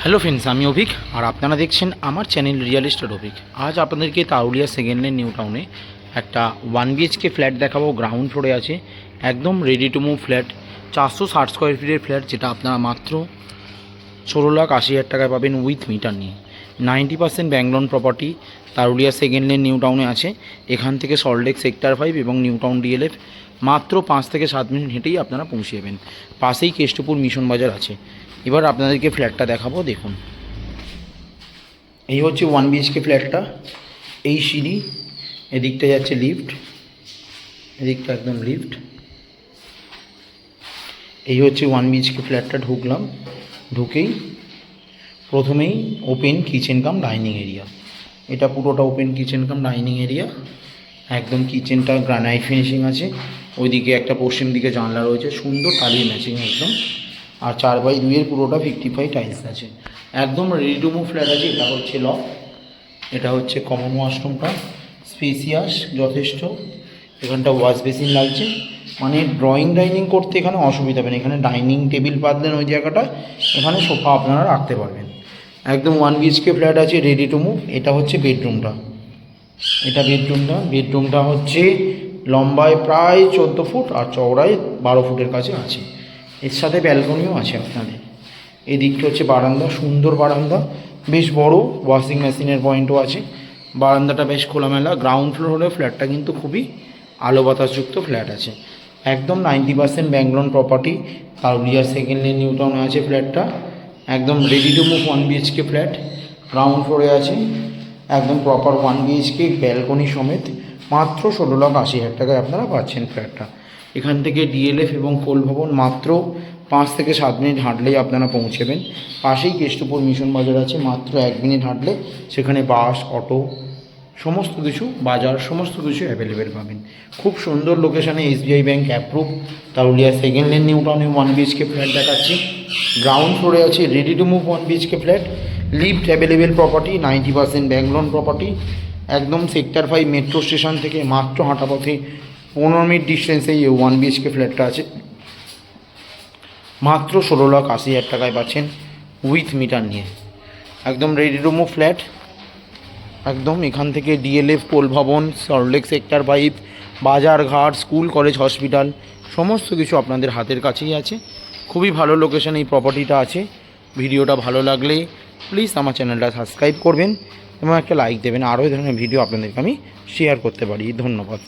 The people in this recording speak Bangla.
হ্যালো ফ্রেন্ডস, আমি অভিক আর আপনারা দেখছেন আমার চ্যানেল রিয়েল এস্টেট অভিক। আজ আপনাদেরকে তারুলিয়া সেকেন্ড লেন নিউ টাউনে একটা 1 BHK ফ্ল্যাট দেখাবো। গ্রাউন্ড ফ্লোরে আছে, একদম ready to move flat, 460 square ফিটের ফ্ল্যাট, যেটা আপনারা মাত্র 16,80,000 টাকায় পাবেন উইথ মিটার নিয়ে। 90% bank loan property Tarulia second lane New টাউনে আছে। এখান থেকে সল্টলেক সেক্টর 5 এবং নিউ টাউন ডিএলএফ মাত্র 5 থেকে 7 মিনিট হেঁটেই আপনারা পৌঁছে যাবেন। পাশেই কেষ্টপুর মিশন বাজার আছে। এবার আপনাদেরকে ফ্ল্যাটটা দেখাবো, দেখুন। এই হচ্ছে 1 BHK ফ্ল্যাটটা। এই সিঁড়ি, এদিকটা যাচ্ছে লিফট, এদিকটা একদম লিফট। এই হচ্ছে 1 BHK ফ্ল্যাটটা। ঢুকলাম, ঢুকেই প্রথমেই open kitchen cum dining area. এটা পুরোটা open kitchen cum dining area. একদম কিচেনটা গ্রানাইট ফিনিশিং আছে। ওইদিকে একটা পশ্চিম দিকে জানলা রয়েছে, সুন্দর টালির ম্যাচিং একদম। আর 4x2 পুরোটা 55 টাইলস আছে। একদম রেডি টু মুভ ফ্ল্যাট আছে। এটা হচ্ছে লফট, এটা হচ্ছে কমন ওয়াশরুমটা, স্পেসিয়াস যথেষ্ট। এখানটা ওয়াশ বেসিন লাগছে, মানে ড্রয়িং ডাইনিং করতে এখানে অসুবিধা হবে না। এখানে ডাইনিং টেবিল পাতলেন ওই জায়গাটা, এখানে সোফা আপনারা রাখতে পারবেন। একদম 1 BHK ফ্ল্যাট আছে, রেডি টু মুভ। এটা হচ্ছে বেডরুমটা, এটা বেডরুমটা হচ্ছে লম্বায় প্রায় 14 ফুট আর চওড়ায় 12 ফুটের কাছে আছে। এর সাথে ব্যালকনিও আছে আপনাদের। এই দিকটা হচ্ছে বারান্দা, সুন্দর বারান্দা, বেশ বড়। ওয়াশিং মেশিনের পয়েন্টও আছে। বারান্দাটা বেশ খোলামেলা। গ্রাউন্ড ফ্লোর হলেও ফ্ল্যাটটা কিন্তু খুবই আলো বাতাসযুক্ত ফ্ল্যাট আছে। একদম 90% bank loan property Tarulia second lane New টাউনে আছে ফ্ল্যাটটা। একদম ready to move 1 BHK flat, ground ফ্লোরে আছে। একদম প্রপার 1 BHK ব্যালকনি সমেত মাত্র 16,80,000 টাকায় আপনারা পাচ্ছেন ফ্ল্যাটটা। এখান থেকে ডিএলএফ এবং কোল ভবন মাত্র 5 থেকে 7 মিনিট হাঁটলেই আপনারা পৌঁছবেন। পাশেই কেষ্টপুর মিশন বাজার আছে, মাত্র 1 মিনিট হাঁটলে সেখানে বাস, অটো, সমস্ত কিছু, বাজার, সমস্ত কিছু অ্যাভেলেবেল পাবেন। খুব সুন্দর লোকেশানে, SBI bank approve Tarulia second lane New টাউনে 1 BHK ফ্ল্যাট দেখাচ্ছি। গ্রাউন্ড ফ্লোরে আছে ready to move 1 BHK flat, lift available property, 90% bank loan property. একদম সেক্টর 5 মেট্রো স্টেশন থেকে মাত্র হাঁটা পথে 15 মিনিট ডিস্টেন্সে এই 1 BHK ফ্ল্যাটটা আছে। মাত্র 16,80,000 টাকায় পাচ্ছেন উইথ মিটার নিয়ে। একদম রেডি টু মুভ ফ্ল্যাট। একদম এখান থেকে ডিএলএফ, কোল ভবন, সল্টলেক সেক্টর 5, বাজার ঘাট, স্কুল, কলেজ, হসপিটাল, সমস্ত কিছু আপনাদের হাতের কাছেই আছে। খুবই ভালো লোকেশানে এই প্রপার্টিটা আছে। ভিডিওটা ভালো লাগলে প্লিজ আমার চ্যানেলটা সাবস্ক্রাইব করবেন এবং একটা লাইক দেবেন। আরও এই ধরনের ভিডিও আপনাদেরকে আমি শেয়ার করতে পারি। ধন্যবাদ।